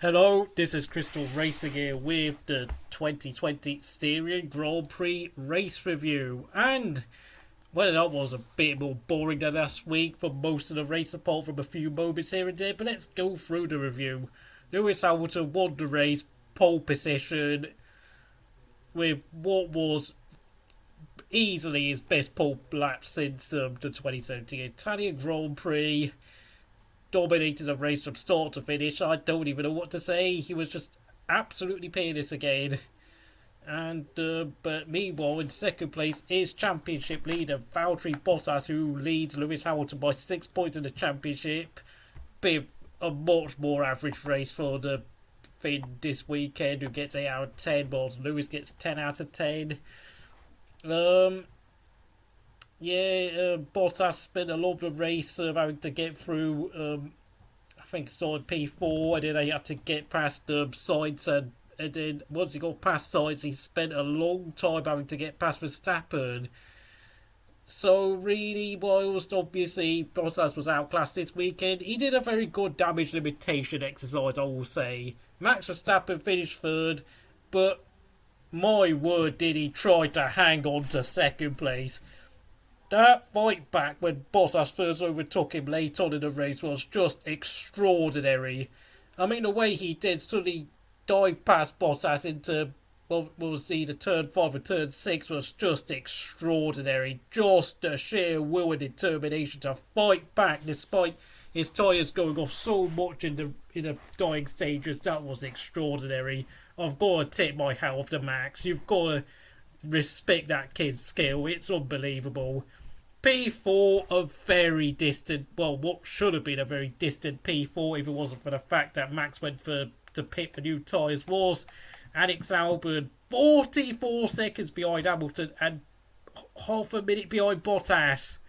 Hello, this is Crystal Racing here with the 2020 Styrian Grand Prix race review. And, well, that was a bit more boring than last week for most of the race, apart from a few moments here and there. But let's go through the review. Lewis Hamilton won the race, pole position, with what was easily his best pole lap since the 2017 Italian Grand Prix. Dominated the race from start to finish. I don't even know what to say. He was just absolutely peerless again. And but meanwhile, in second place is championship leader Valtteri Bottas, who leads Lewis Hamilton by 6 points in the championship. Bit a much more average race for the Finn this weekend, who gets 8 out of 10, whilst Lewis gets 10 out of 10. Bottas spent a lot of the race having to get through, I think it started P4, and then he had to get past sides, and then once he got past sides, he spent a long time having to get past Verstappen. So really, whilst obviously Bottas was outclassed this weekend, he did a very good damage limitation exercise, I will say. Max Verstappen finished third, but my word, did he try to hang on to second place. That fight back when Bottas first overtook him late on in the race was just extraordinary. I mean, the way he did suddenly dive past Bottas into, what was either turn 5 or turn 6 was just extraordinary. Just the sheer will and determination to fight back despite his tyres going off so much in the dying stages. That was extraordinary. I've got to tip my hat off to Max. You've got to respect that kid's skill. It's unbelievable. P4, a very distant, well, what should have been a very distant P4 if it wasn't for the fact that Max went to pit for new tyres, was Alex Albon, 44 seconds behind Hamilton and half a minute behind Bottas.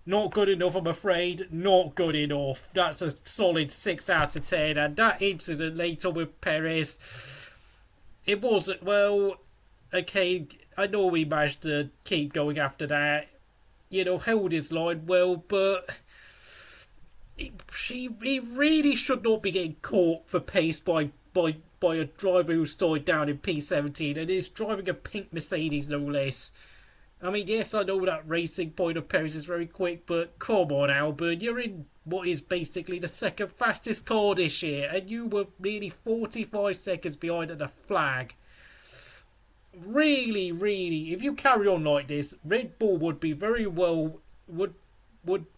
Not good enough, I'm afraid. Not good enough. That's a solid 6 out of 10. And that incident later with Perez, it wasn't, well, okay, I know we managed to keep going after that. You know, held his line well, but he really should not be getting caught for pace by a driver who started down in P17 and is driving a pink Mercedes, no less. I mean, yes, I know that racing point of Perez is very quick, but come on, Albon, you're in what is basically the second fastest car this year, and you were nearly 45 seconds behind at the flag. Really, if you carry on like this, Red Bull would be very well, would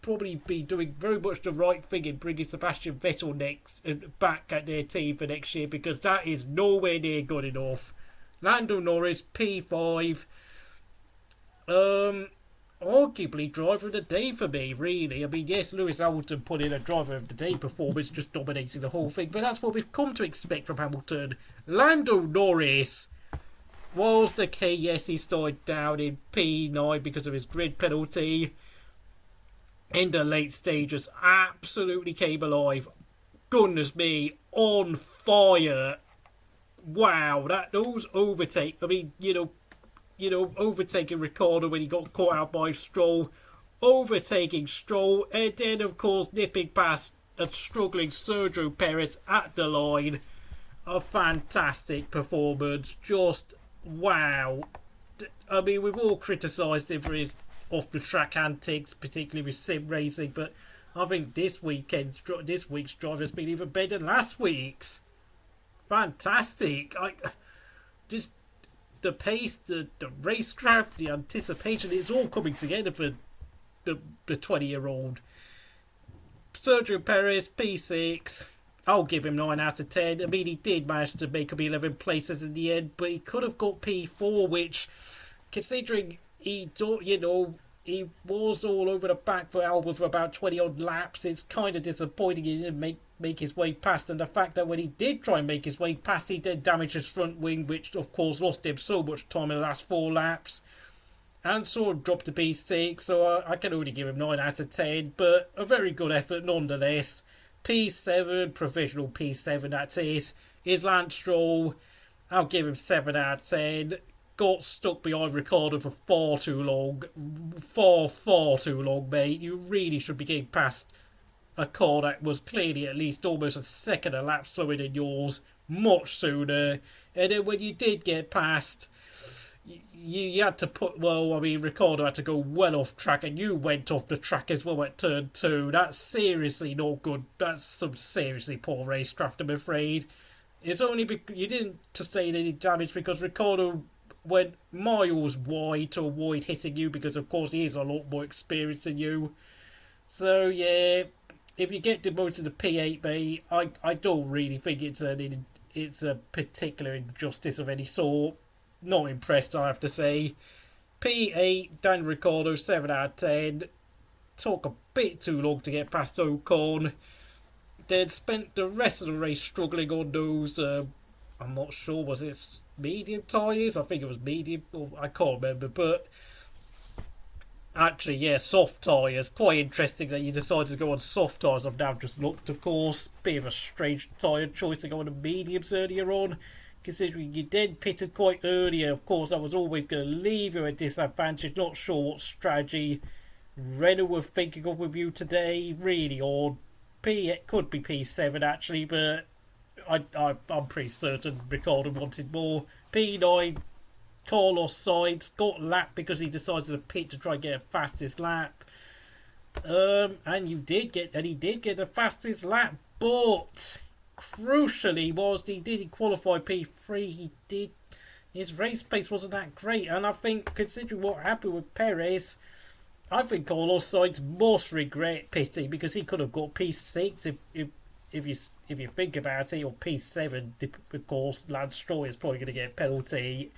probably be doing very much the right thing in bringing Sebastian Vettel back at their team for next year, because that is nowhere near good enough. Lando Norris, P5, arguably driver of the day for me, really. I mean, yes, Lewis Hamilton put in a driver of the day performance, just dominating the whole thing, but that's what we've come to expect from Hamilton. Lando Norris was the key. Yes, he started down in P9 because of his grid penalty. In the late stages, absolutely came alive. Goodness me, on fire. Wow, those overtake. I mean, overtaking Ricciardo when he got caught out by Stroll, overtaking Stroll, and then of course nipping past a struggling Sergio Perez at the line. A fantastic performance. Just wow. I mean, we've all criticised him for his off-the-track antics, particularly with sim racing, but I think this week's driver has been even better than last week's. Fantastic. Just the pace, the racecraft, the anticipation, it's all coming together for the 20-year-old. Sergio Perez, P6. I'll give him 9 out of 10. I mean, he did manage to make up 11 places in the end, but he could have got P4, which, considering he was all over the back for Albon for about 20-odd laps, it's kind of disappointing he didn't make his way past, and the fact that when he did try and make his way past, he did damage his front wing, which, of course, lost him so much time in the last 4 laps, and saw him drop to P6, so I can only give him 9 out of 10, but a very good effort nonetheless. P7, provisional P7 that is Lance Stroll. I'll give him 7 out of 10. Got stuck behind Ricciardo for far too long, mate. You really should be getting past a car that was clearly at least almost a second a lap slower than yours much sooner. And then when you did get past, you had to put, well, I mean, Ricardo had to go well off track, and you went off the track as well at turn 2. That's seriously not good. That's some seriously poor racecraft, I'm afraid. It's only because you didn't sustain any damage because Ricardo went miles wide to avoid hitting you because, of course, he is a lot more experienced than you. So, yeah, if you get demoted to P8, mate, I don't really think it's a particular injustice of any sort. Not impressed, I have to say. P8, Dan Ricciardo, 7 out of 10. Took a bit too long to get past Ocon. Then spent the rest of the race struggling on those, I'm not sure, was it medium tyres? I think it was medium, I can't remember, but actually, yeah, soft tyres. Quite interesting that you decided to go on soft tyres. I've now just looked, of course. Bit of a strange tyre choice to go on the mediums earlier on, considering you did pitted quite earlier. Of course, I was always going to leave you at disadvantage. Not sure what strategy Renault were thinking of with you today. Really odd. It could be P7 actually, but I'm pretty certain Ricardo wanted more. P9, Carlos Sainz got lapped because he decided to pit to try and get a fastest lap. And he did get the fastest lap, but crucially, whilst he didn't qualify P3, his race pace wasn't that great. And I think, considering what happened with Perez, I think Carlos Sainz must regret pitting because he could have got P6 if you think about it, or P7. Of course, Lance Stroll is probably going to get a penalty.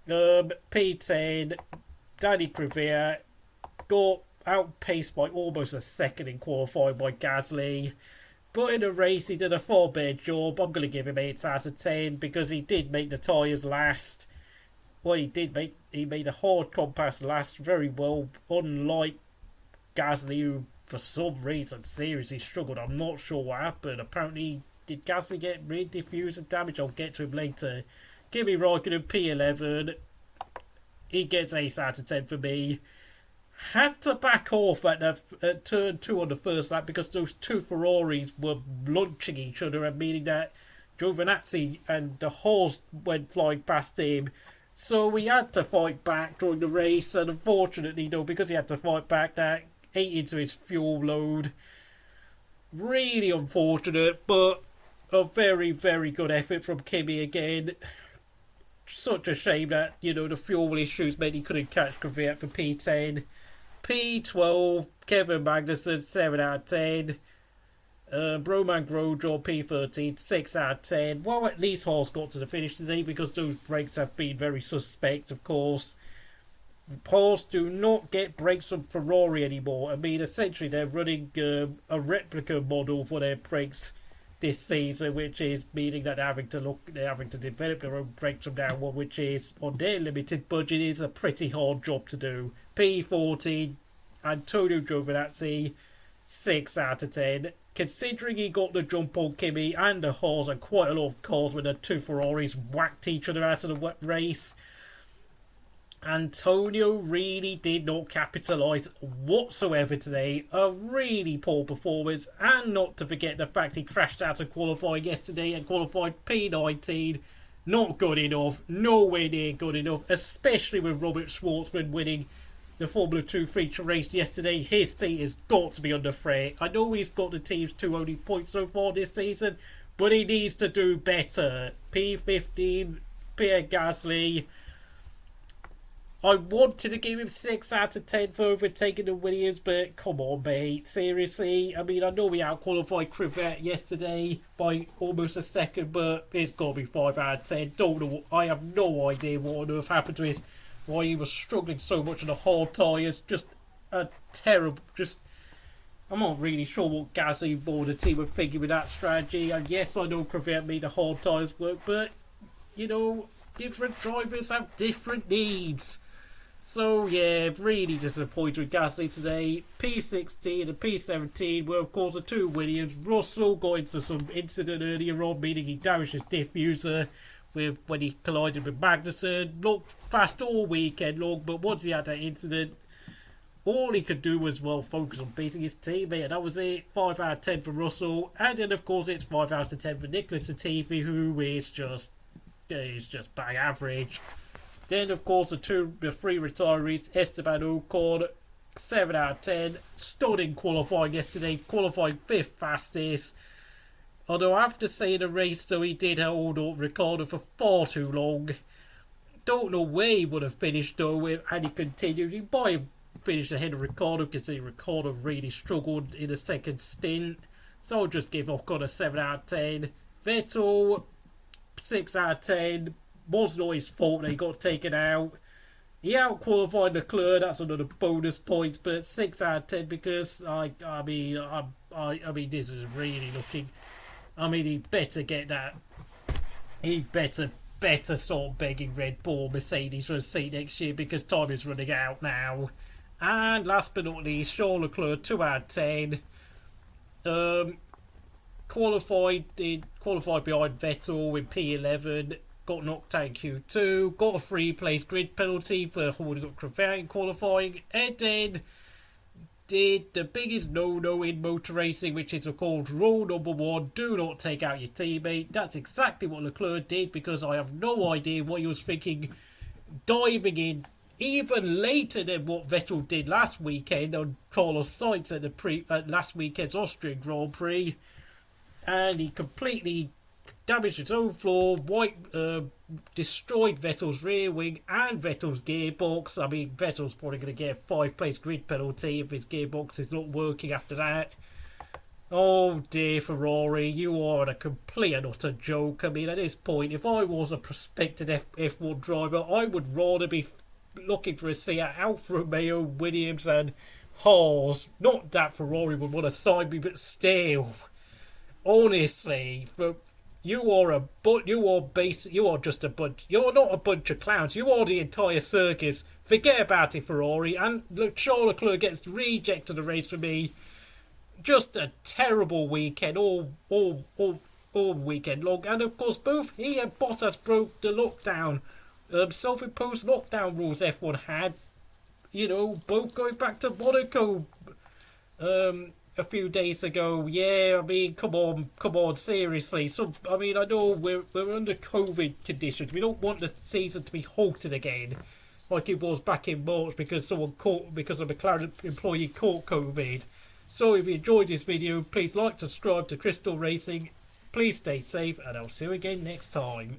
P10, Danny Kvyat got outpaced by almost a second in qualifying by Gasly. But in the race, he did a far better job. I'm going to give him 8 out of 10 because he did make the tyres last. Well, he made a hard compass last very well, unlike Gasly, who for some reason seriously struggled. I'm not sure what happened. Apparently, did Gasly get rear diffuser damage? I'll get to him later. Kimi Raikkonen, P11. He gets 8 out of 10 for me. Had to back off at turn 2 on the first lap because those two Ferraris were launching each other, and meaning that Giovinazzi and the Haas went flying past him. So we had to fight back during the race, and unfortunately, though, because he had to fight back, that ate into his fuel load. Really unfortunate, but a very, very good effort from Kimi again. Such a shame that, the fuel issues meant he couldn't catch Kvyat for P10. P12, Kevin Magnussen, 7 out of 10. Roman Grosjean, P13, 6 out of 10. Well, at least Haas got to the finish today because those brakes have been very suspect, of course. Haas do not get brakes from Ferrari anymore. I mean, essentially, they're running a replica model for their brakes this season, which is meaning that they're having to develop their own brakes from now on, which is, on their limited budget, is a pretty hard job to do. P14, Antonio Giovinazzi, 6 out of 10. Considering he got the jump on Kimi and the Haas and quite a lot of cars when the two Ferraris whacked each other out of the race, Antonio really did not capitalise whatsoever today. A really poor performance, and not to forget the fact he crashed out of qualifying yesterday and qualified P19. Not good enough, nowhere near good enough, especially with Robert Schwartzman winning the Formula 2 feature race yesterday. His team has got to be under threat. I know he's got the team's 2 only points so far this season, but he needs to do better. P15, Pierre Gasly. I wanted to give him 6 out of 10 for overtaking the Williams, but come on, mate. Seriously? I mean, I know we out-qualified Kvyat yesterday by almost a second, but it's got to be 5 out of 10. Don't know. I have no idea what on earth happened to his... why he was struggling so much on the hard tyres. Just a terrible... I'm not really sure what Gasly or the team were thinking with that strategy. And yes, I know Kvyat made the hard tyres work, but, different drivers have different needs. So, yeah, really disappointed with Gasly today. P16 and P17 were, of course, the 2 Williams. Russell got into some incident earlier on, meaning he damaged his diffuser when he collided with Magnussen. Looked fast all weekend long, but once he had that incident, all he could do was, well, focus on beating his teammate, and that was it. 5 out of 10 for Russell, and then of course it's 5 out of 10 for Nicholas Latifi, who is just bang average. Then of course the three retirees, Esteban Ocon, 7 out of 10. Stunning qualifying yesterday, qualifying 5th fastest. Although I have to say in the race though, he did hold up Ricardo for far too long. Don't know where he would have finished though, had he continued. He might have finished ahead of Ricardo, considering Ricardo really struggled in the second stint. So I'll just give Ocon a 7 out of 10. Vettel, 6 out of 10. Was not his fault that he got taken out. He out-qualified Leclerc, that's another bonus points, but 6 out of 10 because, I mean, this is really looking... I mean, he better get that. He better start begging Red Bull, Mercedes for a seat next year because time is running out now. And last but not least, Charles Leclerc, 2 out of 10. Qualified behind Vettel in P11. Got knocked out in Q2. Got a 3-place grid penalty for holding up Cravain qualifying. And then did the biggest no-no in motor racing, which is of course rule number 1, do not take out your teammate. That's exactly what Leclerc did, because I have no idea what he was thinking, diving in even later than what Vettel did last weekend on Carlos Sainz at last weekend's Austrian Grand Prix, and he completely damaged his own floor, destroyed Vettel's rear wing and Vettel's gearbox. I mean, Vettel's probably going to get a 5-place grid penalty if his gearbox is not working after that. Oh dear, Ferrari, you are a complete and utter joke. I mean, at this point, if I was a prospective F1 driver, I would rather be looking for a seat at Alfa Romeo, Williams and Haas. Not that Ferrari would want to sign me, but still. Honestly, you're just a bunch. You're not a bunch of clowns. You are the entire circus. Forget about it, Ferrari. And Charles Leclerc gets rejected the race for me. Just a terrible weekend, all weekend long. And of course, both he and Bottas broke the lockdown, self-imposed lockdown rules F1 had. You know, both going back to Monaco. A few days ago. Yeah, I mean, come on, seriously. So, I mean, I know we're under COVID conditions. We don't want the season to be halted again, like it was back in March because a McLaren employee caught COVID. So, if you enjoyed this video, please like, subscribe to Crystal Racing. Please stay safe, and I'll see you again next time.